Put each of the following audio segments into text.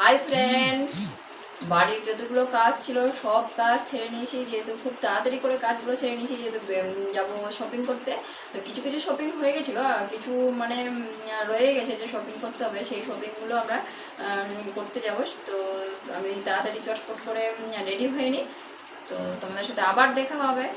Hi friend, বাড়ির যতগুলো কাজ ছিল সব কাজ ছেড়ে নিয়েছি, যেহেতু খুব তাড়াতাড়ি করে কাজগুলো ছেড়ে নিয়েছি, যেহেতু যাবো শপিং করতে। তো কিছু কিছু শপিং হয়ে গেছিলো, কিছু মানে রয়ে গেছে যে শপিং করতে হবে, সেই শপিংগুলো আমরা করতে যাব। তো আমি তাড়াতাড়ি চটপট করে রেডি হয়ে নিই, তো তোমাদের সাথে আবার দেখা হবে।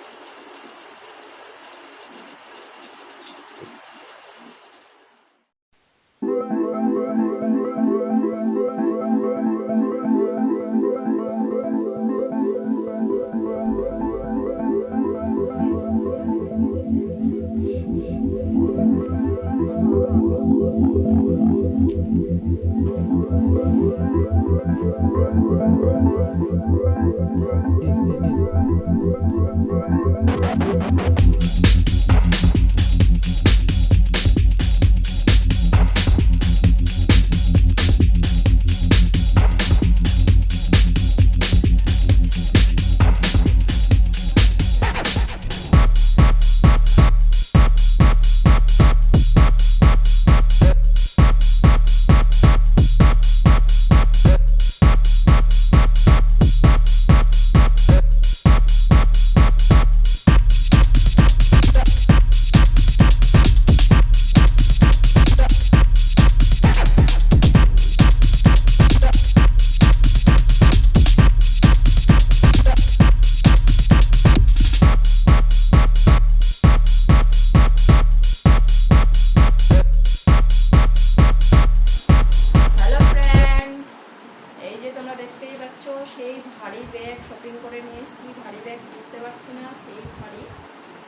সেই ভারী ব্যাগ শপিং করে নিয়ে এসেছি, ভারী ব্যাগ তুলতে পারছি না, সেই ভারী।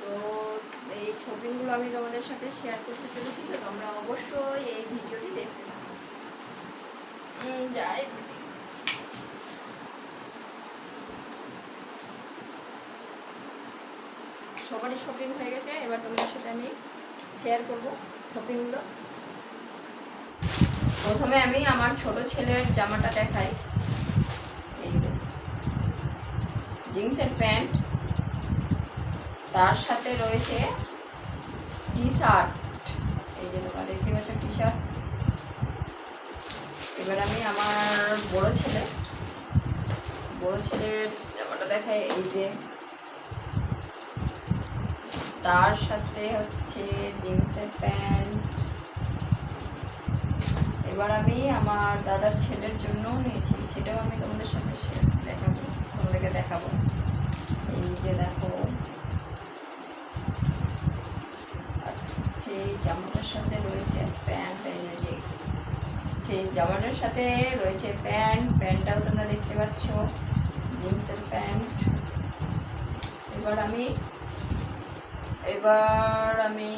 তো এই শপিংগুলো আমি তোমাদের সাথে শেয়ার করতে চলেছি, তো তোমরা অবশ্যই এই ভিডিওটি দেখতে পাবো। যাই, সবারই শপিং হয়ে গেছে, এবার তোমাদের সাথে আমি শেয়ার করব শপিংগুলো। প্রথমে আমি আমার ছোট ছেলের জামাটা দেখাই। এই যে জিন্সের প্যান্ট, তার সাথে রয়েছে টি শার্ট। এই যে তোমরা দেখতে পাচ্ছ টি শার্ট। এবার আমি আমার বড় ছেলের জামাটা দেখাই। এই যে তার সাথে হচ্ছে জিন্সের প্যান্ট। এবার আমি আমার দাদার ছেলের জন্য নিয়েছি, সেটাও আমি তোমাদের সাথে তোমাদেরকে দেখাবো। এই যে দেখো, সেই জামাটার সাথে রয়েছে প্যান্ট। এই যে সেই জামাটার সাথে রয়েছে প্যান্টটাও তোমরা দেখতে পাচ্ছ, জিন্সের প্যান্ট। এবার আমি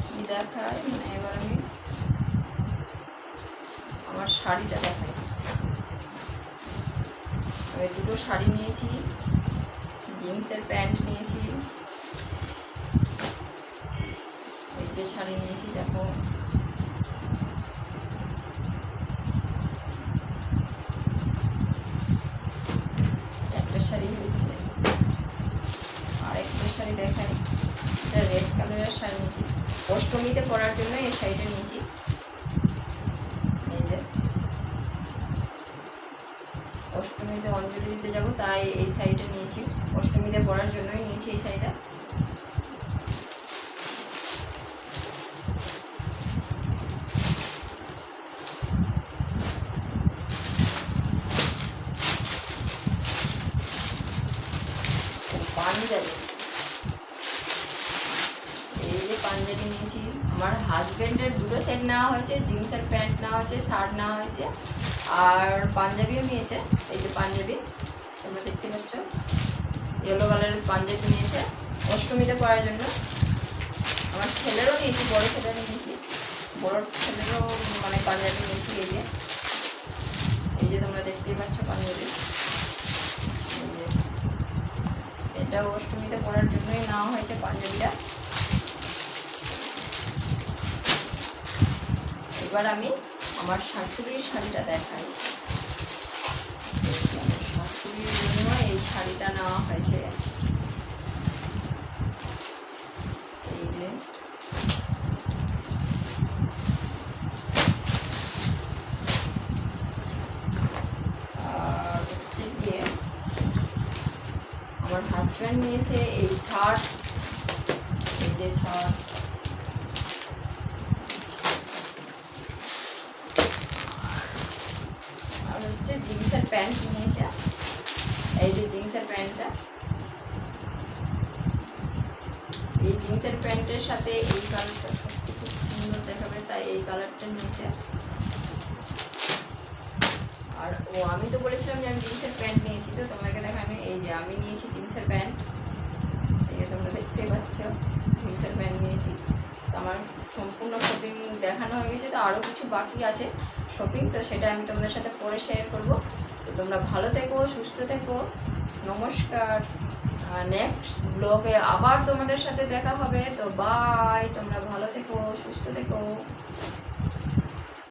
কি দেখাই, মানে এবার আমি আমার শাড়িটা দেখাই। আমি দুটো শাড়ি নিয়েছি, জিন্সের প্যান্ট নিয়েছি। এই যে শাড়ি নিয়েছি, দেখো একটা শাড়ি হয়েছে। আর একটা শাড়ি দেখাই, এটা রেড কালারের শাড়ি নিয়েছি, অষ্টমীতে পরার জন্য এই শাড়িটা নিয়েছি। এই যে অষ্টমীতে অঞ্জলি দিতে যাব, তাই এই শাড়িটা নিয়েছি, অষ্টমীতে পরার জন্যই নিয়েছি এই শাড়িটা। পাঞ্জাবি, এই যে পাঞ্জাবি নিয়েছি। আমার হাজব্যান্ডের দুটো সেট নেওয়া হয়েছে, জিন্সের প্যান্ট নেওয়া হয়েছে, শার্ট নেওয়া হয়েছে, আর পাঞ্জাবিও নিয়েছে। এই যে পাঞ্জাবি তোমরা দেখতে পাচ্ছ, ইয়েলো কালারের পাঞ্জাবি নিয়েছে অষ্টমীতে পরার জন্য। আমার ছেলেরও নিয়েছি, বড় ছেলেরও নিয়েছি, বড় ছেলেরও মানে পাঞ্জাবি নিয়েছি। এই যে তোমরা দেখতেই পাচ্ছ পাঞ্জাবি, এই যে এটাও অষ্টমীতে পরার জন্যই নেওয়া হয়েছে পাঞ্জাবিটা। এবার আমি আমার শাশুড়ির শাড়িটা দেখাই। শাশুড়ির জন্য এই শাড়িটা নেওয়া হয়েছে। এই যে হাজব্যান্ড নিয়েছে এই শার্ট, এই যে শার্ট, আর হচ্ছে জিন্সের প্যান্ট নিয়েছে, এই যে জিন্সের প্যান্টটা, এই জিন্সের প্যান্টের সাথে এই কালারটা সত্যি খুব সুন্দর দেখাবে, তাই এই কালারটা নিয়েছে। আর আমি তো বলেছিলাম যে আমি জিন্সের প্যান্ট নিয়েছি, তো তোমাকে দেখানো, এই যে আমি নিয়েছি জিন্সের প্যান্ট, এই যে তোমরা দেখতে পাচ্ছ জিন্সের প্যান্ট নিয়েছি। তো আমার সম্পূর্ণ শপিং দেখানো হয়ে গেছে, তো আরও কিছু বাকি আছে শপিং, তো সেটা আমি তোমাদের সাথে পরে শেয়ার করব। তো তোমরা ভালো থেকো, সুস্থ থেকো, নমস্কার। নেক্সট ব্লগে আবার তোমাদের সাথে দেখা হবে, তো বাই, তোমরা ভালো থেকো, সুস্থ থেকো।